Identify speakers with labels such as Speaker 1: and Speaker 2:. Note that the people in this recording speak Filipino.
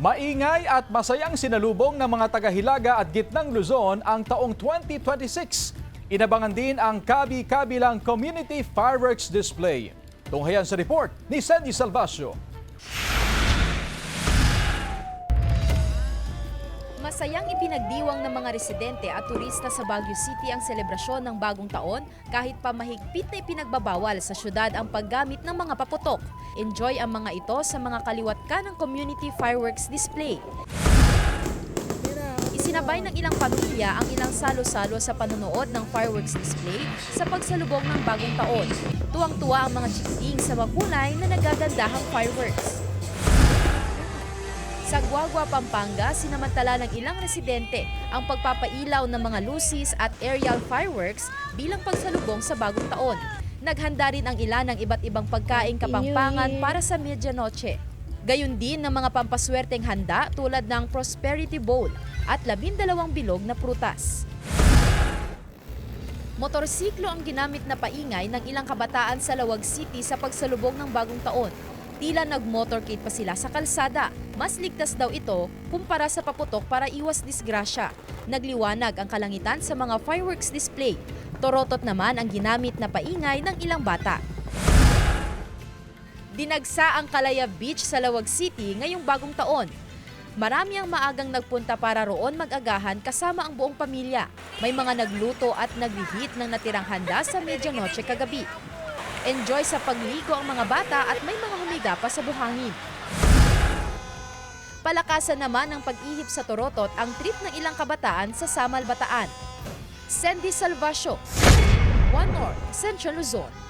Speaker 1: Maingay at masayang sinalubong ng mga taga-Hilaga at Gitnang Luzon ang taong 2026. Inabangan din ang kabi-kabilang community fireworks display. Tunghayan sa report ni Sandy Salvacio.
Speaker 2: Masayang ipinagdiwang ng mga residente at turista sa Baguio City ang selebrasyon ng bagong taon kahit pa mahigpit na ipinagbabawal sa syudad ang paggamit ng mga paputok. Enjoy ang mga ito sa mga kaliwat ka ng community fireworks display. Isinabay ng ilang pamilya ang ilang salo-salo sa panonood ng fireworks display sa pagsalubong ng bagong taon. Tuwang-tuwa ang mga chikiting sa makulay na nagagandahang fireworks. Sa Guagua, Pampanga, sinamantala ng ilang residente ang pagpapailaw ng mga lucis at aerial fireworks bilang pagsalubong sa bagong taon. Naghanda rin ang ilan ng iba't ibang pagkaing Kapampangan para sa medianoche. Gayon din ng mga pampaswerteng handa tulad ng Prosperity Bowl at 12 bilog na prutas. Motorsiklo ang ginamit na paingay ng ilang kabataan sa Lawag City sa pagsalubong ng bagong taon. Tila nag-motorcade pa sila sa kalsada. Mas ligtas daw ito kumpara sa paputok para iwas disgrasya. Nagliwanag ang kalangitan sa mga fireworks display. Torotot naman ang ginamit na paingay ng ilang bata. Dinagsa ang Calaya Beach sa Lawag City ngayong bagong taon. Marami ang maagang nagpunta para roon mag-agahan kasama ang buong pamilya. May mga nagluto at naglihit ng natirang handa sa medianoche kagabi. Enjoy sa pagligo ang mga bata at may mga humiga pa sa buhangin. Palakasan naman ng pag-ihip sa Torotot ang trip ng ilang kabataan sa Samal, Bataan. Sandy Salvacio, One North, Central Luzon.